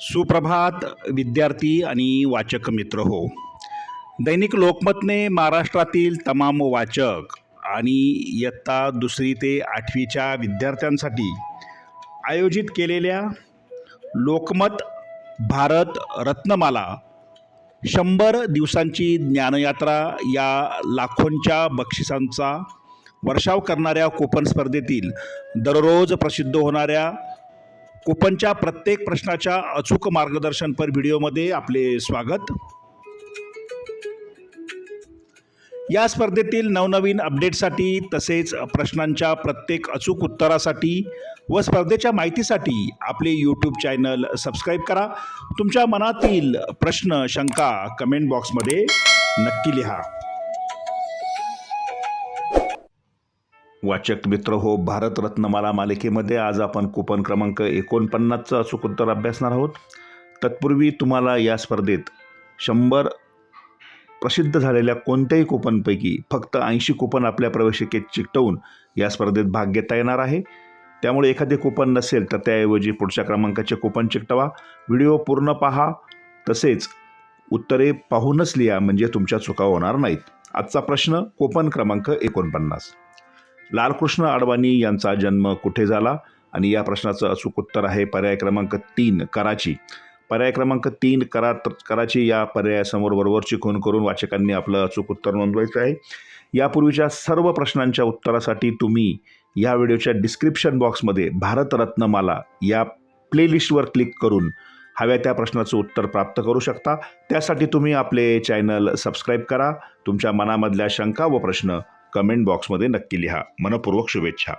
सुप्रभात विद्यार्थी आणि वाचक मित्र हो. दैनिक लोकमतने महाराष्ट्रातील तमाम वाचक आणि इयत्ता 2री ते 8वीच्या विद्यार्थ्यांसाठी आयोजित केलेल्या लोकमत भारत रत्नमाला 100 दिवसांची ज्ञानयात्रा या लाखोंच्या बक्षिसांचा वर्षाव करणाऱ्या कूपन स्पर्धेतील दररोज प्रसिद्ध होणाऱ्या कूपनच्या प्रत्येक प्रश्नाच्या अचूक मार्गदर्शनपर व्हिडिओमध्ये आपले स्वागत. या स्पर्धेतील नवनवीन अपडेटसाठी तसेच प्रश्नांच्या प्रत्येक अचूक उत्तरासाठी व स्पर्धेच्या माहितीसाठी आपले यूट्यूब चॅनल सबस्क्राईब करा. तुमच्या मनातील प्रश्न शंका कमेंट बॉक्समध्ये नक्की लिहा. वाचक मित्र हो, भारत रत्नमाला मालिकेमध्ये आज आपण कूपन क्रमांक 49चं अचूक उत्तर अभ्यासणार आहोत. तत्पूर्वी तुम्हाला या स्पर्धेत 100 प्रसिद्ध झालेल्या कोणत्याही कूपनपैकी फक्त 80 कूपन आपल्या प्रवेशिकेत चिकटवून या स्पर्धेत भाग घेता येणार आहे. त्यामुळे एखादे कूपन नसेल तर त्याऐवजी पुढच्या क्रमांकाचे कूपन चिकटवा. व्हिडिओ पूर्ण पहा, तसेच उत्तरे पाहूनच लिहा, म्हणजे तुमच्या चुका होणार नाहीत. आजचा प्रश्न कूपन क्रमांक 49. लालकृष्ण अडवाणी यांचा जन्म कुठे झाला? आणि या प्रश्नाचं अचूक उत्तर आहे पर्याय क्रमांक 3 कराची. पर्याय क्रमांक 3 कराची या पर्यायासमोर बरोबरची खूण करून वाचकांनी आपलं अचूक उत्तर नोंदवायचं आहे. यापूर्वीच्या सर्व प्रश्नांच्या उत्तरासाठी तुम्ही या व्हिडिओच्या डिस्क्रिप्शन बॉक्समध्ये भारत रत्नमाला या प्लेलिस्टवर क्लिक करून हव्या त्या प्रश्नाचं उत्तर प्राप्त करू शकता. त्यासाठी तुम्ही आपले चॅनल सबस्क्राईब करा. तुमच्या मनामधल्या शंका व प्रश्न कमेंट बॉक्समध्ये नक्की लिहा. मनपूर्वक शुभेच्छा.